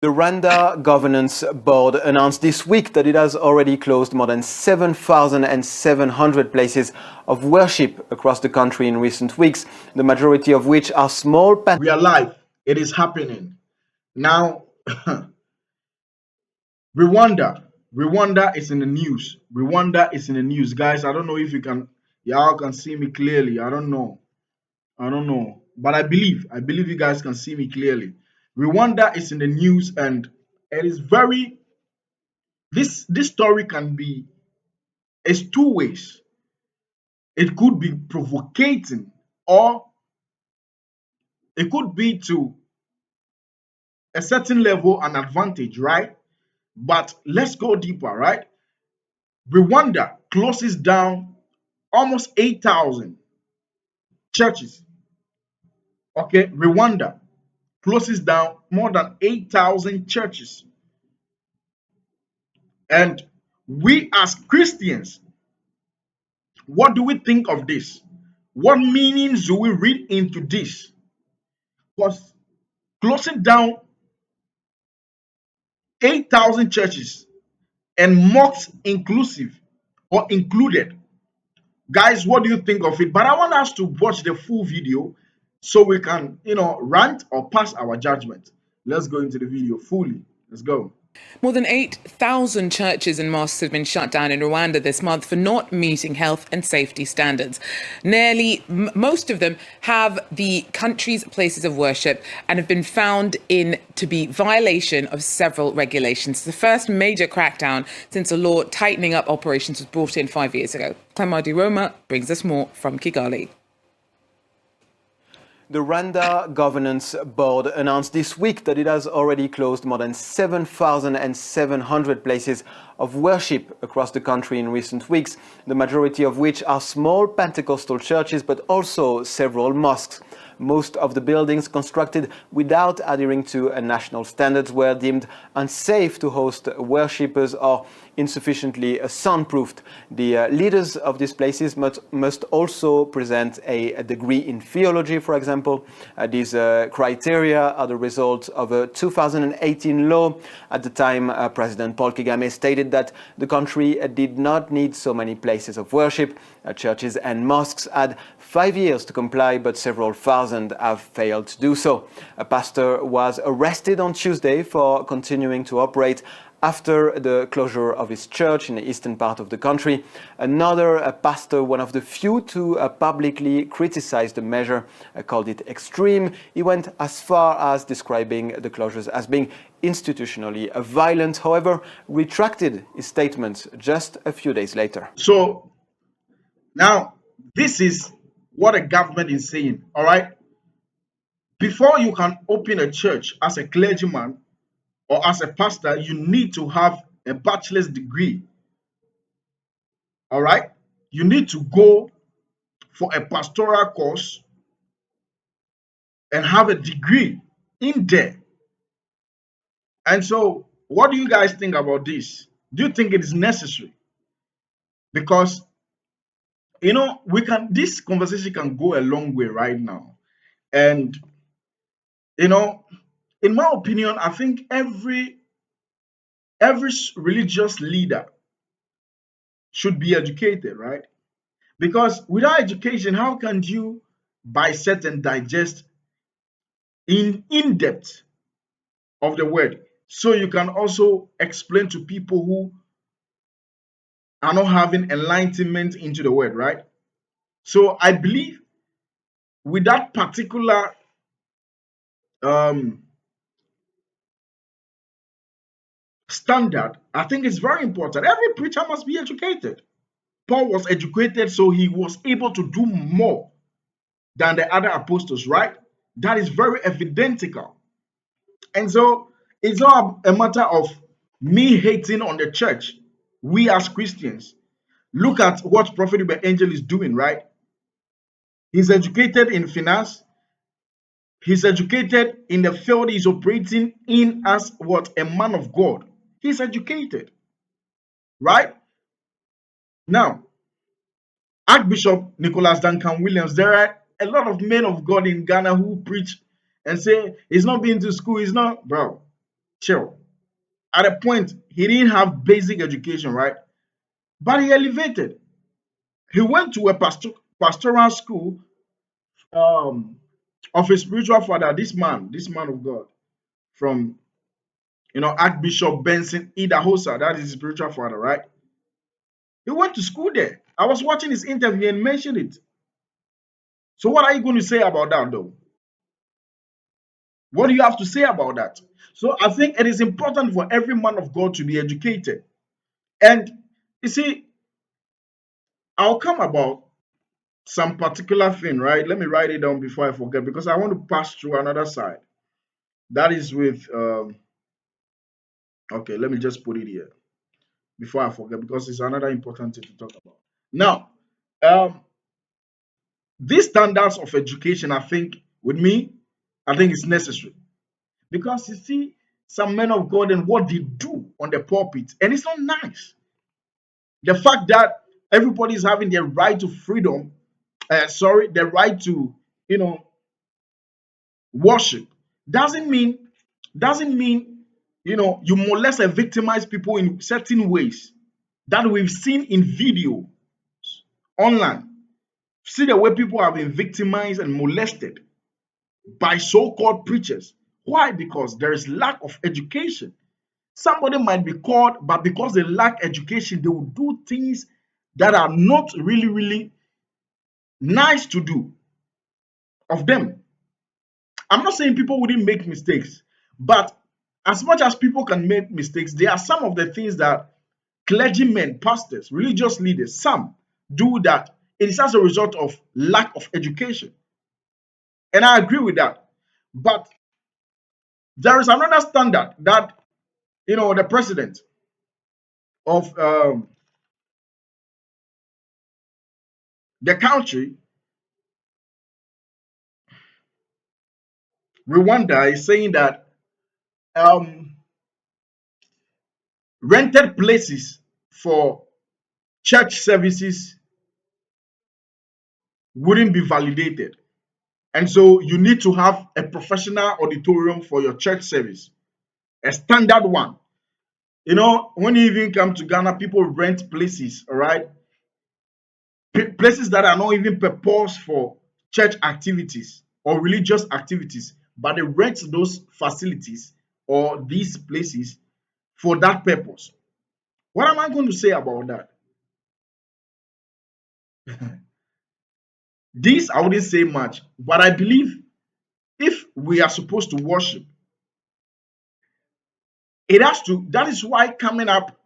The Rwanda Governance Board announced this week that it has already closed more than 7,700 places of worship across the country in recent weeks, the majority of which are small. We are live. It is happening. Now, Rwanda is in the news. Rwanda is in the news. Guys, I don't know if y'all can see me clearly. I don't know. But I believe you guys can see me clearly. Rwanda is in the news, and it is this story can be, it's two ways. It could be provocating, or it could be to a certain level an advantage, right? But let's go deeper, right? Rwanda closes down almost 8,000 churches. Okay, Rwanda closes down more than 8,000 churches. And we as Christians, what do we think of this? What meanings do we read into this? Because closing down 8,000 churches and mosques inclusive or included. Guys, what do you think of it? But I want us to watch the full video so we can, rant or pass our judgment. Let's go into the video fully. Let's go. More than 8,000 churches and mosques have been shut down in Rwanda this month for not meeting health and safety standards. Most of them have the country's places of worship and have been found to be violation of several regulations. The first major crackdown since a law tightening up operations was brought in 5 years ago. Clamadi Roma brings us more from Kigali. The Rwanda Governance Board announced this week that it has already closed more than 7,700 places of worship across the country in recent weeks, the majority of which are small Pentecostal churches, but also several mosques. Most of the buildings constructed without adhering to national standards were deemed unsafe to host worshippers or insufficiently soundproofed. The leaders of these places must also present a degree in theology, for example. These criteria are the result of a 2018 law. At the time, President Kagame stated that the country did not need so many places of worship. Churches and mosques had 5 years to comply, but several thousand have failed to do so. A pastor was arrested on Tuesday for continuing to operate after the closure of his church in the eastern part of the country. Another pastor, one of the few to publicly criticize the measure, called it extreme. He went as far as describing the closures as being institutionally violent, however, retracted his statements just a few days later. So now this is what a government is saying, all right? Before you can open a church as a clergyman or as a pastor, you need to have a bachelor's degree. All right? You need to go for a pastoral course and have a degree in there. And so, what do you guys think about this? Do you think it is necessary? Because, this conversation can go a long way right now. And, in my opinion, I think every religious leader should be educated, right? Because without education, how can you bisect and digest in depth of the word, so you can also explain to people who are not having enlightenment into the word, right? So I believe with that particular standard, I think it's very important. Every preacher must be educated. Paul was educated, so he was able to do more than the other apostles, right? That is very evidentical. And so it's not a matter of me hating on the church. We as Christians, look at what Prophet Angel is doing, right? He's educated in finance. He's educated in the field he's operating in as what? A man of God. He's educated, right? Now, Archbishop Nicholas Duncan Williams, there are a lot of men of God in Ghana who preach and say he's not been to school. He's not, bro. chill. At a point, he didn't have basic education, right? But he elevated. He went to a pastoral school um, of a spiritual father. This man of God, from Archbishop Benson Idahosa, that is his spiritual father, right? He went to school there. I was watching his interview and mentioned it. So what are you going to say about that, though? What do you have to say about that? So I think it is important for every man of God to be educated. And you see, I'll come about some particular thing, right? Let me write it down before I forget because I want to pass through another side. That is with okay, let me just put it here before I forget because it's another important thing to talk about. Now, um, these standards of education, I think, with me, I think it's necessary because you see some men of God and what they do on the pulpit, and it's not nice. The fact that everybody is having their right to freedom, the right to, you know, worship, doesn't mean, doesn't mean, you molest and victimize people in certain ways that we've seen in video online. See the way people have been victimized and molested by so-called preachers. Why? Because there is lack of education. Somebody might be called, but because they lack education, they will do things that are not really, really nice to do of them. I'm not saying people wouldn't make mistakes, but as much as people can make mistakes, there are some of the things that clergymen, pastors, religious leaders, some do that. It is as a result of lack of education. And I agree with that. But there is another standard that, the president of the country, Rwanda, is saying that um, rented places for church services wouldn't be validated. And so you need to have a professional auditorium for your church service, a standard one. When you even come to Ghana, people rent places, all right? Places that are not even purposed for church activities or religious activities, but they rent those facilities or these places for that purpose. What am I going to say about that? This I wouldn't say much, but I believe if we are supposed to worship, it has to. That is why coming up,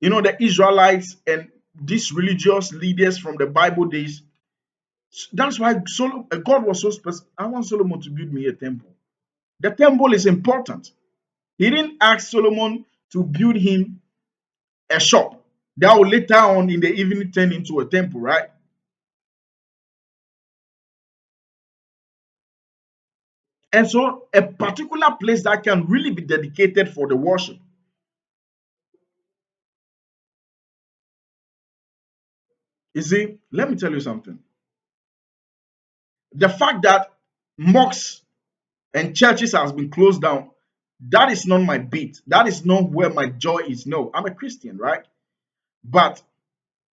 the Israelites and these religious leaders from the Bible days. That's why God was so specific. I want Solomon to build me a temple. The temple is important. He didn't ask Solomon to build him a shop that will later on in the evening turn into a temple, right? And so a particular place that can really be dedicated for the worship. You see, let me tell you something. The fact that mosques and churches has been closed down, that is not my beat. That is not where my joy is. No, I'm a Christian, right? But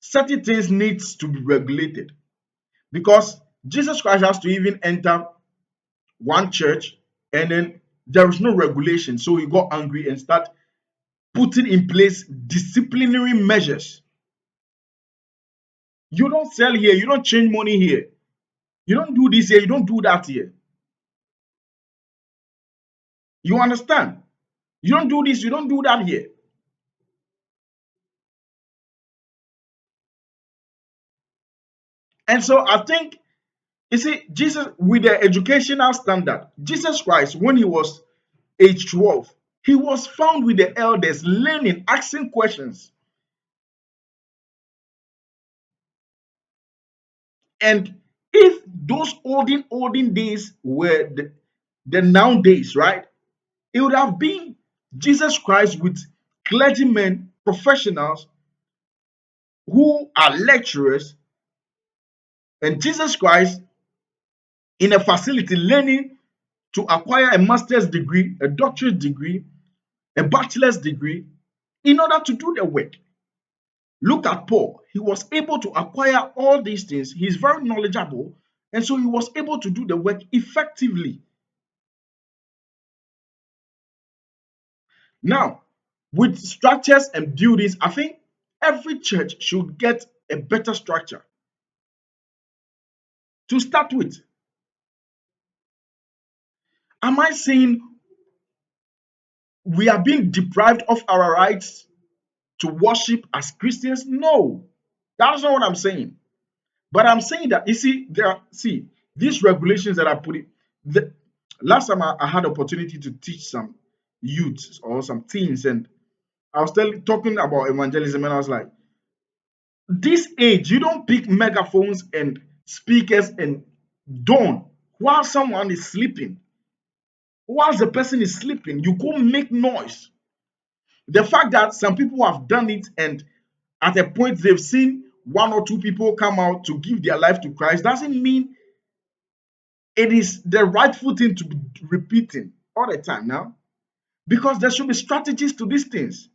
certain things needs to be regulated because Jesus Christ has to even enter one church and then there is no regulation. So he got angry and start putting in place disciplinary measures. You don't sell here, you don't change money here, you don't do this here, you don't do that here. You understand? You don't do this, you don't do that here. And so I think, you see, Jesus, with the educational standard, Jesus Christ, when he was age 12, he was found with the elders, learning, asking questions. And if those olden days were the now days, right? It would have been Jesus Christ with clergymen, professionals who are lecturers, and Jesus Christ in a facility learning to acquire a master's degree, a doctorate degree, a bachelor's degree in order to do the work. Look at Paul. He was able to acquire all these things. He's very knowledgeable. And so he was able to do the work effectively. Now, with structures and buildings, I think every church should get a better structure to start with. Am I saying we are being deprived of our rights to worship as Christians? No, that's not what I'm saying. But I'm saying that you see, these regulations that are put in. The last time I had opportunity to teach some youths or some teens, and I was talking about evangelism, and I was like, this age, you don't pick megaphones and speakers and dawn while someone is sleeping. Whilst the person is sleeping, you go make noise. The fact that some people have done it and at a point they've seen one or two people come out to give their life to Christ doesn't mean it is the rightful thing to be repeating all the time now, because there should be strategies to these things.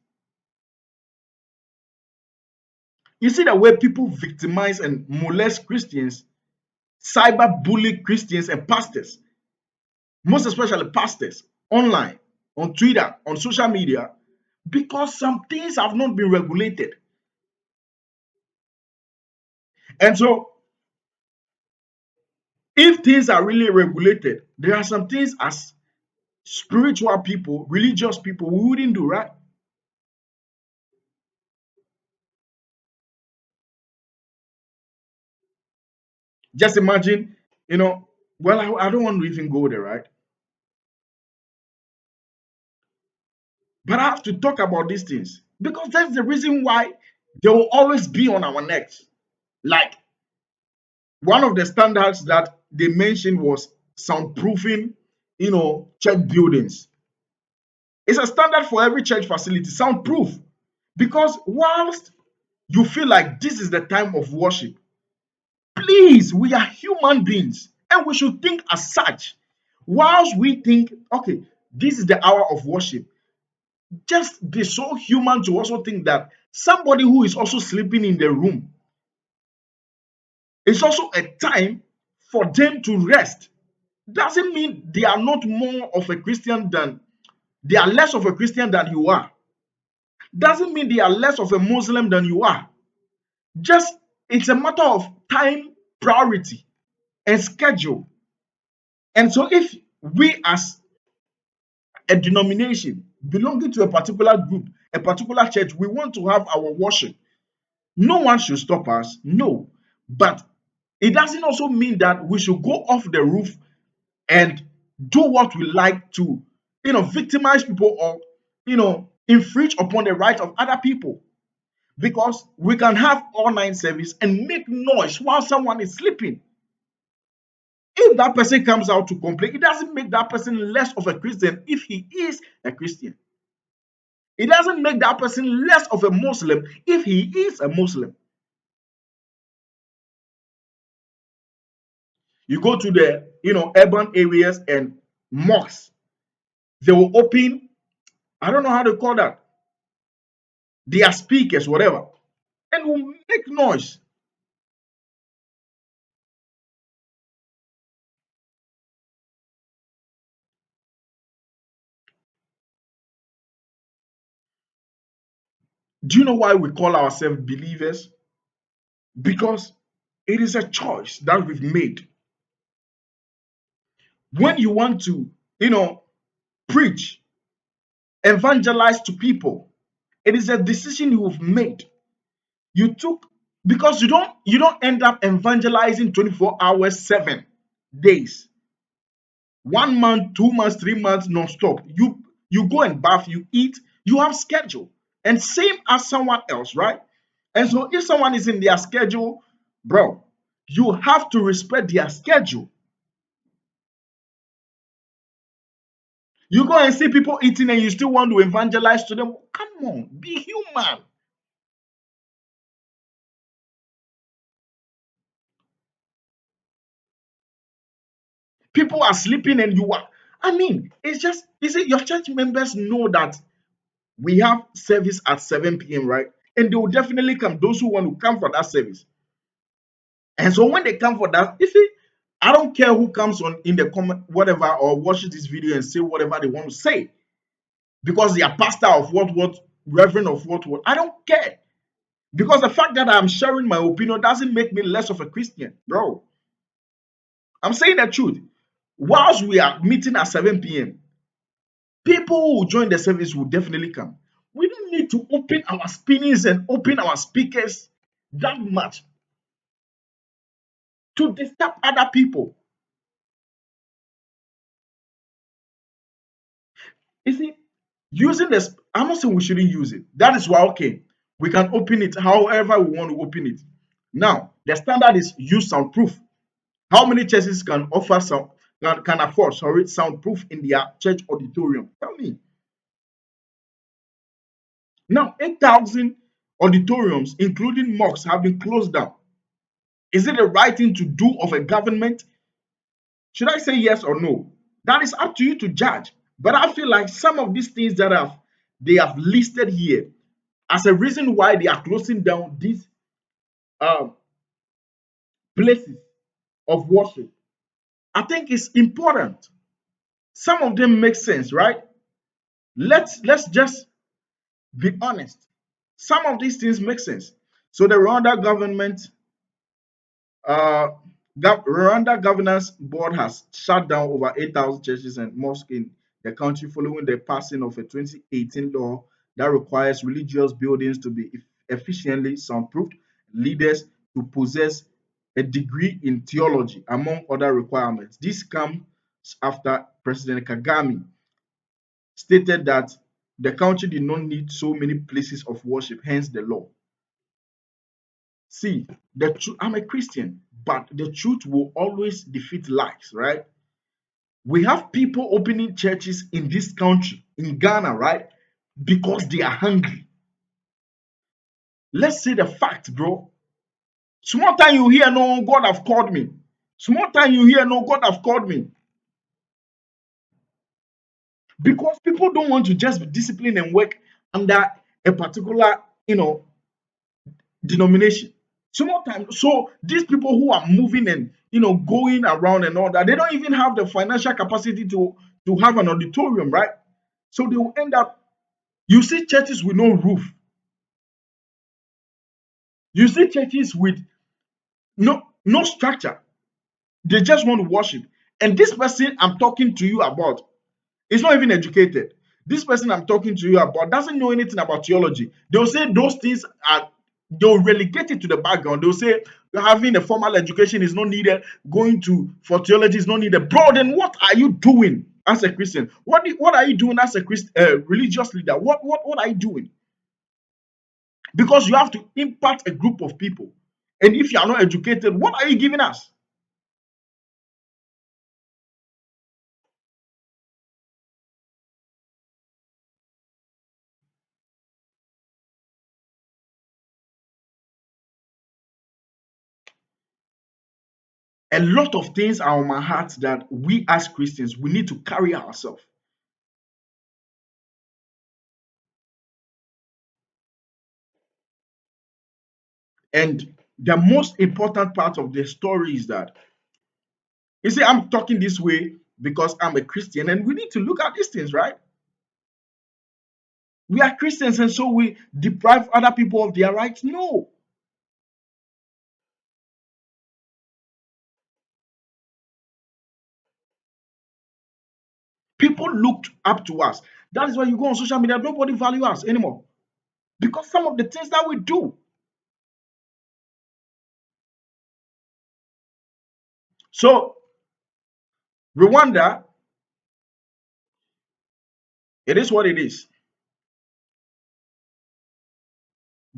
You see the way people victimize and molest Christians, cyber bully Christians and pastors, most especially pastors, online, on Twitter, on social media, because some things have not been regulated. And so, if things are really regulated, there are some things as spiritual people, religious people, we wouldn't do, right? Just imagine, well, I don't want to even go there, right? But I have to talk about these things because that's the reason why they will always be on our necks. Like one of the standards that they mentioned was soundproofing, church buildings. It's a standard for every church facility, soundproof. Because whilst you feel like this is the time of worship, please, we are human beings and we should think as such. Whilst we think, okay, this is the hour of worship, just be so human to also think that somebody who is also sleeping in the room, it's also a time for them to rest. Doesn't mean they are not more of a Christian than they are less of a Christian than you are. Doesn't mean they are less of a Muslim than you are. Just it's a matter of time, priority, and schedule. And so if we as a denomination belonging to a particular group, a particular church, we want to have our worship, no one should stop us. No. But it doesn't also mean that we should go off the roof and do what we like to, victimize people or, infringe upon the rights of other people. Because we can have all night service and make noise while someone is sleeping. If that person comes out to complain, it doesn't make that person less of a Christian if he is a Christian. It doesn't make that person less of a Muslim if he is a Muslim. You go to the urban areas and mosques, they will open, I don't know how to call that. They are speakers, whatever, and will make noise. Do you know why we call ourselves believers? Because it is a choice that we've made. When you want to, preach, evangelize to people, it is a decision you've made. You took because you don't end up evangelizing 24 hours, 7 days. 1 month, 2 months, 3 months, non-stop. You go and bath, you eat, you have schedule. And same as someone else, right? And so if someone is in their schedule, bro, you have to respect their schedule. You go and see people eating and you still want to evangelize to them. Come on, be human. People are sleeping and you are. I mean, it's just, is it your church members know that We have service at 7 p.m., right? And they will definitely come, those who want to come for that service. And so when they come for that, you see, I don't care who comes on in the comment, whatever, or watches this video and say whatever they want to say, because they are pastor of what, reverend of what. I don't care. Because the fact that I'm sharing my opinion doesn't make me less of a Christian, bro. I'm saying the truth. Whilst we are meeting at 7 p.m., people who will join the service will definitely come. We don't need to open our spinnings and open our speakers that much to disturb other people. You see, using this, I'm not saying we shouldn't use it. That is why, okay, we can open it however we want to open it. Now, the standard is use soundproof. How many churches can offer can afford soundproof in their church auditorium? Tell me. Now, 8,000 auditoriums, including mosques, have been closed down. Is it the right thing to do of a government? Should I say yes or no? That is up to you to judge. But I feel like some of these things that they have listed here as a reason why they are closing down these um, places of worship, I think it's important. Some of them make sense, right? Let's just be honest. Some of these things make sense. So the Rwanda government, uh, Rwanda governance board has shut down over 8,000 churches and mosques in the country following the passing of a 2018 law that requires religious buildings to be efficiently soundproofed, leaders to possess a degree in theology, among other requirements. This comes after President Kagame stated that the country did not need so many places of worship, hence the law. See, the truth, I'm a Christian, but the truth will always defeat lies, right? We have people opening churches in this country, in Ghana, right? Because they are hungry. Let's say the fact, bro. Small time you hear, no, God have called me. Small time you hear, no, God have called me. Because people don't want to just be disciplined and work under a particular, denomination. Sometimes, so these people who are moving and going around and all that, they don't even have the financial capacity to have an auditorium, right? So they will end up. You see churches with no roof. You see churches with no structure. They just want to worship. And this person I'm talking to you about is not even educated. This person I'm talking to you about doesn't know anything about theology. They'll say those things are, they'll relegate it to the background. They'll say having a formal education is not needed, going to for theology is not needed. Bro, then what are you doing as a Christian? What are you doing as a religious leader? What are you doing? Because you have to impact a group of people. And if you are not educated, what are you giving us? A lot of things are on my heart that we as Christians, we need to carry ourselves. And the most important part of the story is that, you see, I'm talking this way because I'm a Christian and we need to look at these things, right? We are Christians and so we deprive other people of their rights? No. People looked up to us. That is why you go on social media, nobody value us anymore. Because some of the things that we do. So, Rwanda, it is what it is.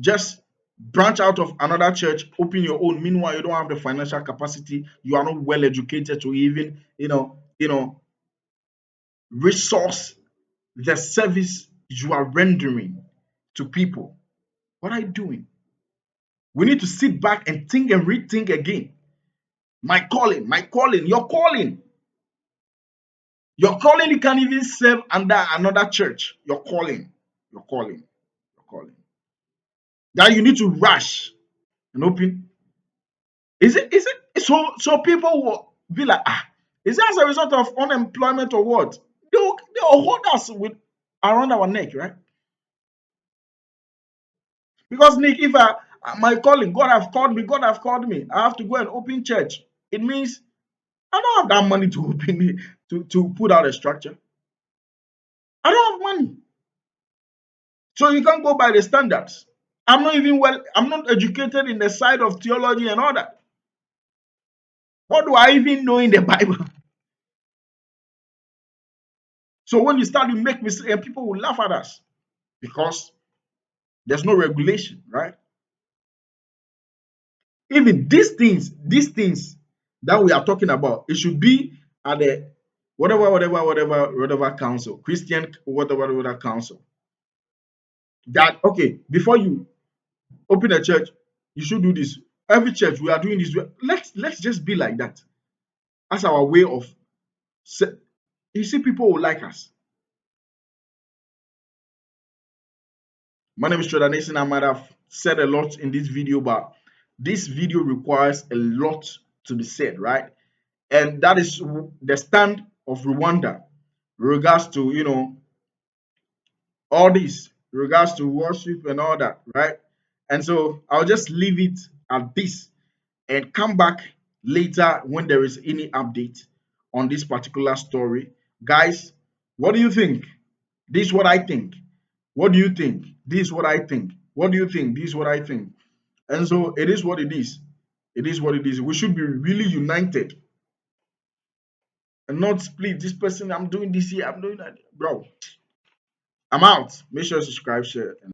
Just branch out of another church, open your own. Meanwhile, you don't have the financial capacity. You are not well educated to even, resource the service you are rendering to people. What are you doing? We need to sit back and think and rethink again. My calling, your calling. Your calling, you can't even serve under another church. Your calling. You're calling. You're calling. That you need to rush and open. Is it so people will be like, is it as a result of unemployment or what? They'll hold us with around our neck, right? Because Nick, if my calling, God have called me, I have to go and open church. It means I don't have that money to open it, to put out a structure. I don't have money. So you can't go by the standards. I'm not educated in the side of theology and all that. What do I even know in the Bible? So when you start to make mistakes, and people will laugh at us because there's no regulation, right? Even these things that we are talking about, it should be at the whatever council, Christian whatever council. That okay, before you open a church, you should do this. Every church we are doing this. Let's just be like that. That's our way of. You see, people will like us. My name is Nathan. I might have said a lot in this video, but this video requires a lot to be said, right? And that is the stand of Rwanda with regards to all this, with regards to worship and all that, right? And so I'll just leave it at this and come back later when there is any update on this particular story. Guys, what do you think? This is what I think. What do you think? This is what I think. What do you think? This is what I think. And so it is what it is. It is what it is. We should be really united and not split. This person, I'm doing this here, I'm doing that. Bro, I'm out. Make sure you subscribe, share.